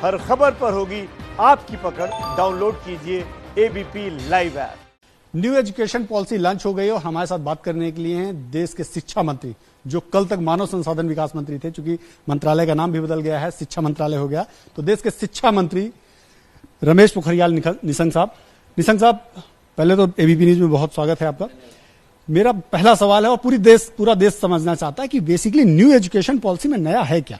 हर खबर पर होगी आपकी पकड़। डाउनलोड कीजिए ABP live app. New education policy launch हो गई और हमारे साथ बात करने के लिए हैं देश के शिक्षा मंत्री, जो कल तक मानव संसाधन विकास मंत्री थे, चूंकि मंत्रालय का नाम भी बदल गया है, शिक्षा मंत्रालय हो गया। तो देश के शिक्षा मंत्री रमेश पोखरियाल निशंक साहब। निशंक साहब, पहले तो एबीपी न्यूज में बहुत स्वागत है आपका। मेरा पहला सवाल है और पूरा देश समझना चाहता है कि बेसिकली न्यू एजुकेशन पॉलिसी में नया है क्या?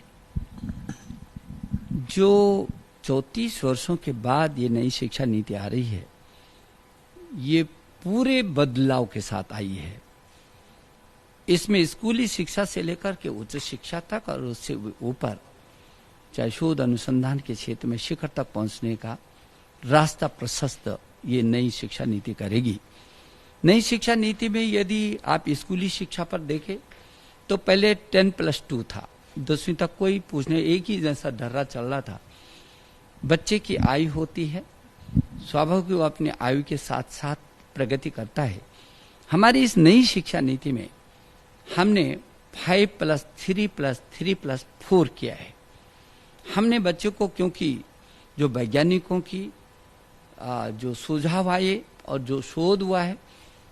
जो 34 वर्षों के बाद ये नई शिक्षा नीति आ रही है, ये पूरे बदलाव के साथ आई है। इसमें स्कूली शिक्षा से लेकर के उच्च शिक्षा तक और उससे ऊपर चाहे शोध अनुसंधान के क्षेत्र में शिखर तक पहुंचने का रास्ता प्रशस्त ये नई शिक्षा नीति करेगी। नई शिक्षा नीति में यदि आप स्कूली शिक्षा पर देखें तो पहले 10+2 था, 10वीं तक कोई पूछने, एक ही जैसा ढर्रा चल रहा था। बच्चे की आयु होती है, स्वाभाविक वो अपनी आयु के साथ साथ प्रगति करता है। हमारी इस नई शिक्षा नीति में हमने 5+3+3+4 किया है। हमने बच्चों को, क्योंकि जो वैज्ञानिकों की जो सुझाव आए और जो शोध हुआ है,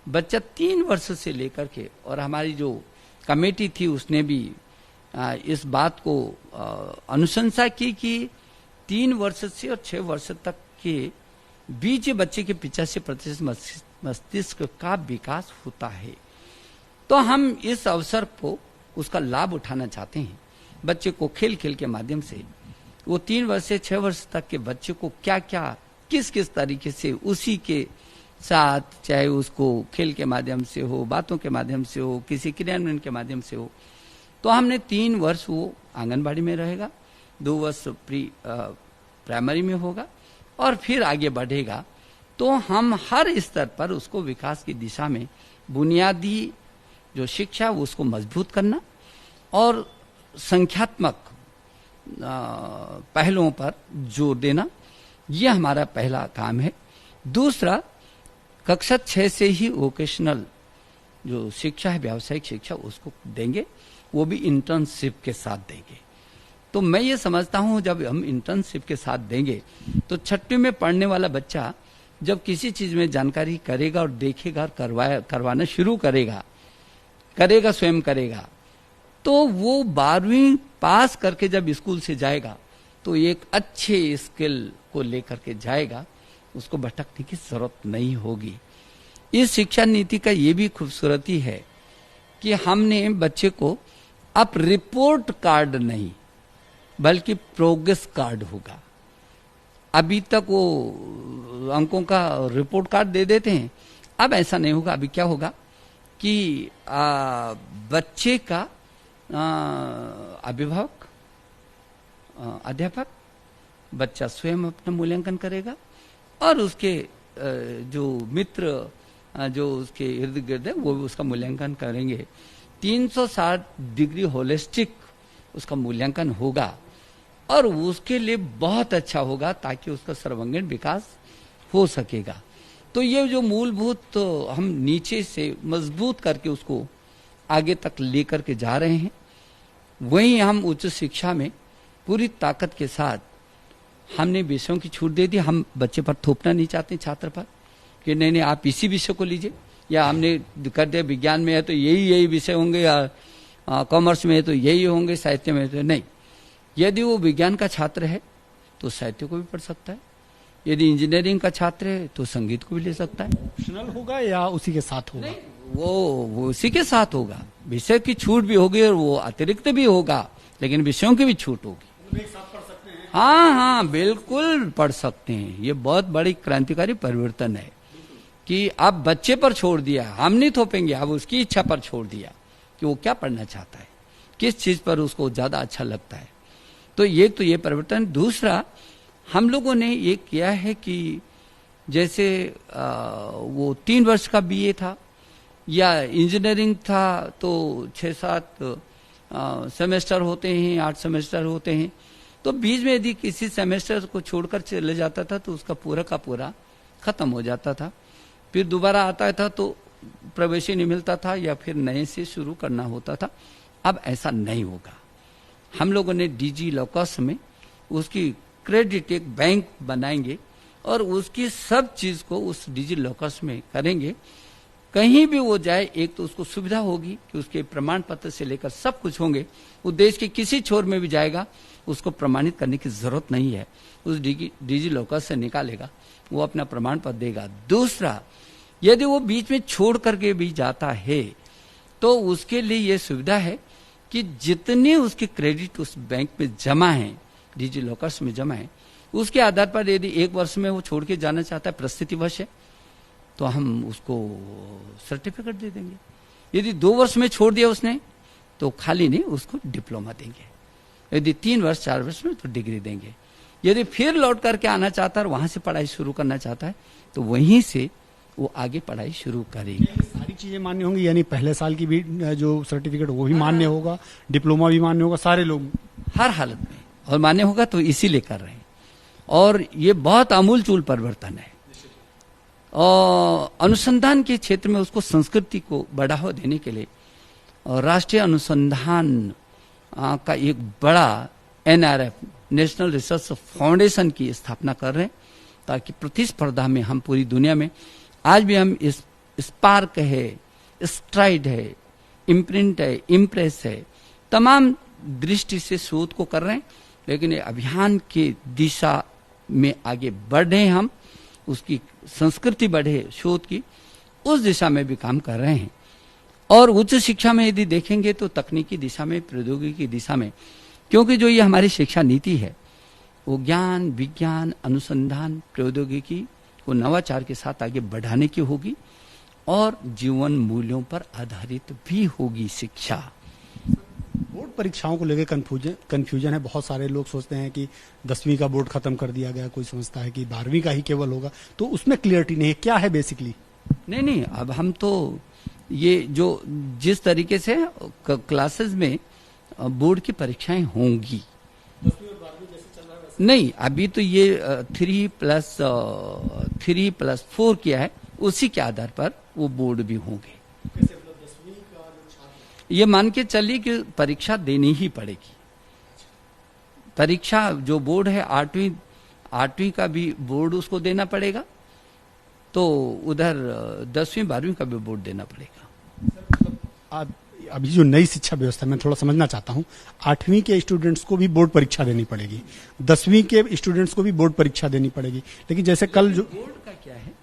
बच्चा 3 वर्ष से लेकर के, और हमारी जो कमेटी थी उसने भी इस बात को अनुशंसा की कि 3 वर्ष से और 6 वर्ष तक के बीच बच्चे के 85% मस्तिष्क का विकास होता है। तो हम इस अवसर को, उसका लाभ उठाना चाहते हैं। बच्चे को खेल खेल के माध्यम से, वो 3 वर्ष से 6 वर्ष तक के बच्चे को क्या क्या किस किस तरीके से उसी के साथ, चाहे उसको खेल के माध्यम से हो, बातों के माध्यम से हो, किसी क्रियान्वयन के माध्यम से हो। तो हमने 3 वर्ष वो आंगनबाड़ी में रहेगा, 2 वर्ष प्राइमरी में होगा और फिर आगे बढ़ेगा। तो हम हर स्तर पर उसको विकास की दिशा में बुनियादी जो शिक्षा उसको मजबूत करना और संख्यात्मक पहलुओं पर जोर देना, यह हमारा पहला काम है। दूसरा, कक्षा 6 से ही वोकेशनल जो शिक्षा है, व्यावसायिक शिक्षा, उसको देंगे, वो भी इंटर्नशिप के साथ देंगे। तो मैं ये समझता हूँ जब हम इंटर्नशिप के साथ देंगे तो 6वीं में पढ़ने वाला बच्चा जब किसी चीज में जानकारी करेगा और देखेगा और करवाना शुरू करेगा, स्वयं करेगा, तो वो 12वीं पास करके जब स्कूल से जाएगा तो एक अच्छे स्किल को लेकर के जाएगा, उसको भटकने की जरूरत नहीं होगी। इस शिक्षा नीति का ये भी खूबसूरती है कि हमने बच्चे को अब रिपोर्ट कार्ड नहीं बल्कि प्रोग्रेस कार्ड होगा। अभी तक वो अंकों का रिपोर्ट कार्ड दे देते हैं, अब ऐसा नहीं होगा। अभी क्या होगा कि बच्चे का अभिभावक, अध्यापक, बच्चा स्वयं अपना मूल्यांकन करेगा और उसके जो मित्र जो उसके इर्द गिर्द है वो भी उसका मूल्यांकन करेंगे। 360 डिग्री होलिस्टिक उसका मूल्यांकन होगा और उसके लिए बहुत अच्छा होगा ताकि उसका सर्वांगीण विकास हो सकेगा। तो ये जो मूलभूत तो हम नीचे से मजबूत करके उसको आगे तक लेकर के जा रहे हैं, वहीं हम उच्च शिक्षा में पूरी ताकत के साथ हमने विषयों की छूट दे दी। हम बच्चे पर थोपना नहीं चाहते, छात्र पर, कि नहीं आप इसी विषय को लीजिए, या हमने कर दिया विज्ञान में है तो यही विषय होंगे, या कॉमर्स में है तो यही होंगे, साहित्य में तो नहीं। यदि वो विज्ञान का छात्र है तो साहित्य को भी पढ़ सकता है, यदि इंजीनियरिंग का छात्र है तो संगीत को भी ले सकता है। ऑप्शनल होगा या उसी के साथ होगा? वो उसी के साथ होगा। विषय की छूट भी होगी और वो अतिरिक्त भी होगा, लेकिन विषयों की भी छूट होगी। हाँ, बिल्कुल पढ़ सकते हैं। ये बहुत बड़ी क्रांतिकारी परिवर्तन है कि अब बच्चे पर छोड़ दिया, हम नहीं थोपेंगे, अब उसकी इच्छा पर छोड़ दिया कि वो क्या पढ़ना चाहता है, किस चीज पर उसको ज्यादा अच्छा लगता है। तो ये परिवर्तन। दूसरा, हम लोगों ने ये किया है कि जैसे वो 3 वर्ष का बीए था या इंजीनियरिंग था तो 6-7 सेमेस्टर होते हैं, 8 सेमेस्टर होते हैं। तो बीच में यदि किसी सेमेस्टर को छोड़कर चले जाता था तो उसका पूरा का पूरा खत्म हो जाता था, फिर दोबारा आता था तो प्रवेश ही नहीं मिलता था या फिर नए से शुरू करना होता था। अब ऐसा नहीं होगा। हम लोगों ने डिजी लॉकर्स में उसकी क्रेडिट एक बैंक बनाएंगे और उसकी सब चीज को उस डिजी लॉकर्स में करेंगे। कहीं भी वो जाए, एक तो उसको सुविधा होगी कि उसके प्रमाण पत्र से लेकर सब कुछ होंगे। वो देश के किसी छोर में भी जाएगा, उसको प्रमाणित करने की जरूरत नहीं है, उस डिजी लॉकर से निकालेगा, वो अपना प्रमाण पत्र देगा। दूसरा, यदि वो बीच में छोड़ करके भी जाता है तो उसके लिए ये सुविधा है कि जितने उसके क्रेडिट उस बैंक में जमा है, डिजी लॉकर्स में जमा है, उसके आधार पर यदि 1 वर्ष में वो छोड़ के जाना चाहता है, परिस्थितिवश है, तो हम उसको सर्टिफिकेट दे देंगे। यदि 2 वर्ष में छोड़ दिया उसने तो खाली नहीं, उसको डिप्लोमा देंगे। यदि 3 वर्ष 4 वर्ष में तो डिग्री देंगे। यदि फिर लौट करके आना चाहता है और वहां से पढ़ाई शुरू करना चाहता है तो वहीं से वो आगे पढ़ाई शुरू करेंगे। सारी चीजें मान्य होंगी, यानी पहले साल की भी जो सर्टिफिकेट वो भी मान्य होगा, डिप्लोमा भी मान्य होगा, सारे लोग हर हालत में, और मान्य होगा तो इसीलिए कर रहे हैं। और ये बहुत आमूल चूल परिवर्तन है। और अनुसंधान के क्षेत्र में उसको संस्कृति को बढ़ावा देने के लिए और राष्ट्रीय अनुसंधान का एक बड़ा NRF, नेशनल रिसर्च फाउंडेशन की स्थापना कर रहे हैं, ताकि प्रतिस्पर्धा में हम पूरी दुनिया में, आज भी हम इस स्पार्क है, स्ट्राइड है, इम्प्रिंट है, इम्प्रेस है, तमाम दृष्टि से शोध को कर रहे हैं। लेकिन ये अभियान के दिशा में आगे बढ़े, हम उसकी संस्कृति बढ़े शोध की, उस दिशा में भी काम कर रहे हैं। और उच्च शिक्षा में यदि देखेंगे तो तकनीकी दिशा में, प्रौद्योगिकी की दिशा में, क्योंकि जो ये हमारी शिक्षा नीति है वो ज्ञान, विज्ञान, अनुसंधान, प्रौद्योगिकी को नवाचार के साथ आगे बढ़ाने की होगी और जीवन मूल्यों पर आधारित भी होगी शिक्षा। बोर्ड परीक्षाओं को लेकर कंफ्यूजन है। बहुत सारे लोग सोचते हैं कि 10वीं का बोर्ड खत्म कर दिया गया, कोई समझता है कि 12वीं का ही केवल होगा, तो उसमें क्लियरिटी नहीं है, क्या है बेसिकली? नहीं, अब हम तो ये जो जिस तरीके से क्लासेस में बोर्ड की परीक्षाएं होंगी, नहीं, अभी तो ये 3+4 किया है, उसी के आधार पर वो बोर्ड भी होंगे। ये मान के चलिए कि परीक्षा देनी ही पड़ेगी। परीक्षा जो बोर्ड है 8वीं का भी बोर्ड उसको देना पड़ेगा, तो उधर 10वीं 12वीं का भी बोर्ड देना पड़ेगा। अभी जो नई शिक्षा व्यवस्था मैं थोड़ा समझना चाहता हूँ, 8वीं के स्टूडेंट्स को भी बोर्ड परीक्षा देनी पड़ेगी, 10वीं के स्टूडेंट्स को भी बोर्ड परीक्षा देनी पड़ेगी, लेकिन जैसे कल जो बोर्ड का क्या है,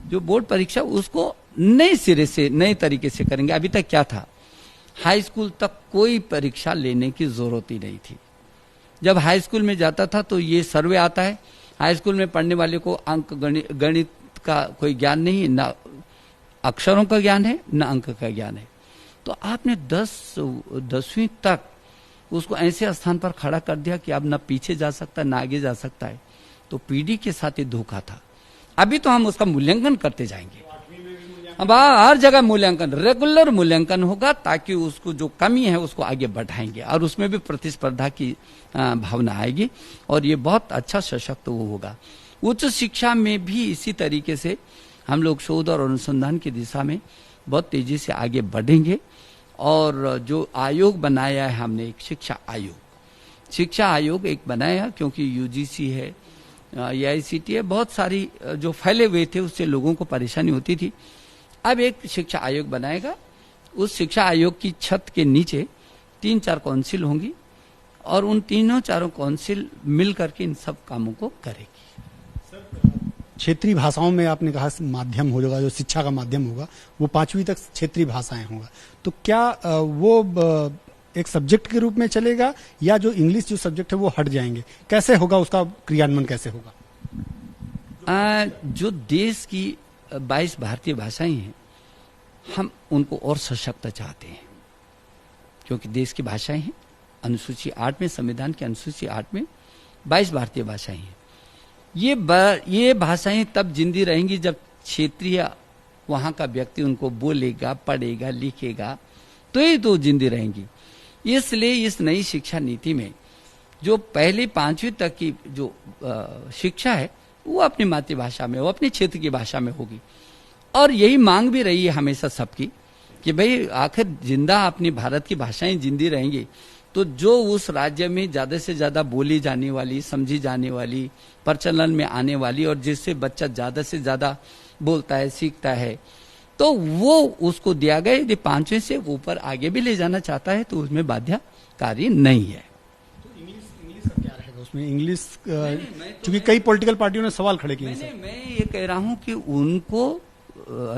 जो बोर्ड परीक्षा उसको नए सिरे से, नए तरीके से करेंगे। अभी तक क्या था, हाई स्कूल तक कोई परीक्षा लेने की जरूरत ही नहीं थी। जब हाई स्कूल में जाता था तो ये सर्वे आता है, हाई स्कूल में पढ़ने वाले को अंक गणित का कोई ज्ञान नहीं, ना अक्षरों का ज्ञान है, ना अंक का ज्ञान है। तो आपने 10वीं तक उसको ऐसे स्थान पर खड़ा कर दिया कि अब ना पीछे जा सकता है, ना आगे जा सकता है। तो पीढ़ी के साथ ये धोखा था। अभी तो हम उसका मूल्यांकन करते जाएंगे। अब हर जगह मूल्यांकन, रेगुलर मूल्यांकन होगा, ताकि उसको जो कमी है उसको आगे बढ़ाएंगे और उसमें भी प्रतिस्पर्धा की भावना आएगी और ये बहुत अच्छा सशक्त वो होगा। उच्च शिक्षा में भी इसी तरीके से हम लोग शोध और अनुसंधान की दिशा में बहुत तेजी से आगे बढ़ेंगे। और जो आयोग बनाया है हमने, एक शिक्षा आयोग एक बनाया, क्योंकि UGC है, AICTE है, बहुत सारी जो फैले हुए थे उससे लोगों को परेशानी होती थी। अब एक शिक्षा आयोग बनाएगा, उस शिक्षा आयोग की छत के नीचे 3-4 काउंसिल होंगी और उन 3-4 काउंसिल मिल करके इन सब कामों को करेगी। क्षेत्रीय भाषाओं में आपने कहा माध्यम होगा, जो शिक्षा का माध्यम होगा वो 5वीं तक क्षेत्रीय भाषाएं होगा, तो क्या वो एक सब्जेक्ट के रूप में चलेगा या जो इंग्लिश जो सब्जेक्ट है वो हट जाएंगे? कैसे होगा, उसका क्रियान्वयन कैसे होगा? जो देश की 22 भारतीय भाषाएं हैं, हम उनको और सशक्त चाहते हैं, क्योंकि देश की भाषाएं हैं। अनुसूची 8 में, संविधान की अनुसूची 8 में 22 भारतीय भाषाएं हैं। ये भाषाएं तब जिंदी रहेंगी जब क्षेत्रीय वहां का व्यक्ति उनको बोलेगा, पढ़ेगा, लिखेगा, तो ये तो जिंदी रहेंगी। इसलिए इस नई शिक्षा नीति में जो पहली 5वीं तक की जो शिक्षा है वो अपनी मातृभाषा में, वो अपने क्षेत्र की भाषा में होगी। और यही मांग भी रही है हमेशा सबकी कि भाई आखिर जिंदा अपनी भारत की भाषाएं जिंदी रहेंगी तो जो उस राज्य में ज्यादा से ज्यादा बोली जाने वाली, समझी जाने वाली, प्रचलन में आने वाली और जिससे बच्चा ज्यादा से ज्यादा बोलता है, सीखता है, तो वो उसको दिया गया। यदि 5वीं से ऊपर आगे भी ले जाना चाहता है तो उसमें बाध्यकारी नहीं है। तो इंग्लिश का क्या रहेगा उसमें? इंग्लिश क्योंकि कई पॉलिटिकल पार्टियों ने सवाल खड़े किए हैं। मैं ये कह रहा हूं कि उनको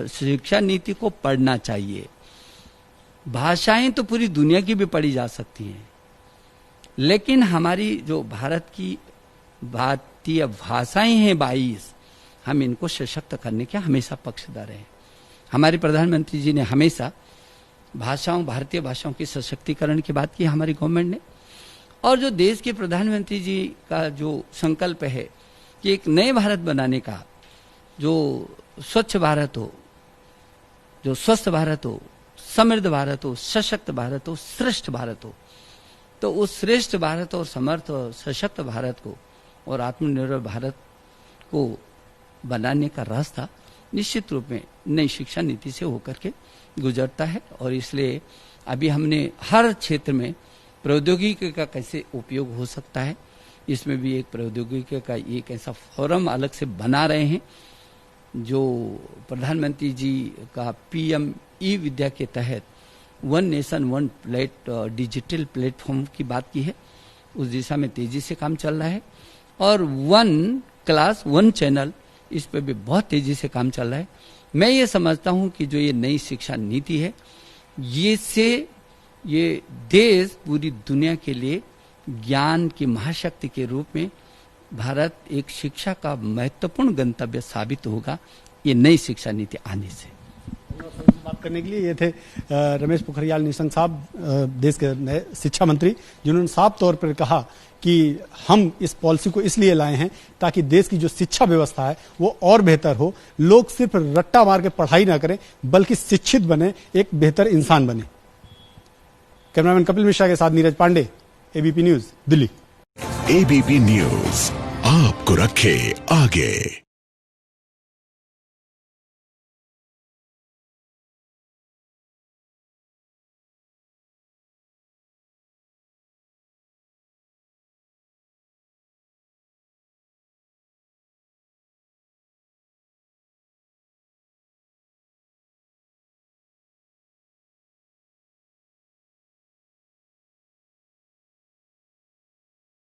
शिक्षा नीति को पढ़ना चाहिए। भाषाएं तो पूरी दुनिया की भी पढ़ी जा सकती हैं, लेकिन हमारी जो भारत की भारतीय भाषाएं हैं 22, हम इनको सशक्त करने के हमेशा पक्षधर हैं। हमारे प्रधानमंत्री जी ने हमेशा भारतीय भाषाओं की सशक्तिकरण की बात की हमारी गवर्नमेंट ने। और जो देश के प्रधानमंत्री जी का जो संकल्प है कि एक नए भारत बनाने का, जो स्वच्छ भारत हो, जो स्वस्थ भारत हो, समृद्ध भारत हो, सशक्त भारत हो, श्रेष्ठ भारत हो, तो उस श्रेष्ठ भारत और समर्थ और सशक्त भारत को और आत्मनिर्भर भारत को बनाने का रास्ता निश्चित रूप में नई शिक्षा नीति से होकर के गुजरता है। और इसलिए अभी हमने हर क्षेत्र में प्रौद्योगिकी का कैसे उपयोग हो सकता है, इसमें भी एक प्रौद्योगिकी का एक ऐसा फोरम अलग से बना रहे हैं। जो प्रधानमंत्री जी का PM ई विद्या के तहत 1 नेशन 1 डिजिटल प्लेटफॉर्म की बात की है, उस दिशा में तेजी से काम चल रहा है। और 1 क्लास 1 चैनल, इस पे भी बहुत तेजी से काम चल रहा है। मैं ये समझता हूं कि जो ये नई शिक्षा नीति है, ये देश पूरी दुनिया के लिए ज्ञान की महाशक्ति के रूप में भारत एक शिक्षा का महत्वपूर्ण गंतव्य साबित होगा, ये नई शिक्षा नीति आने से। बात करने के लिए ये थे रमेश पोखरियाल निशंक साहब, देश के नए शिक्षा मंत्री, जिन्होंने साफ तौर पर कहा कि हम इस पॉलिसी को इसलिए लाए हैं ताकि देश की जो शिक्षा व्यवस्था है वो और बेहतर हो। लोग सिर्फ रट्टा मार के पढ़ाई ना करें, बल्कि शिक्षित बने, एक बेहतर इंसान बने। कैमरामैन कपिल मिश्रा के साथ Neeraj Pandey, ABP news, Delhi. ABP news आपको रखे आगे।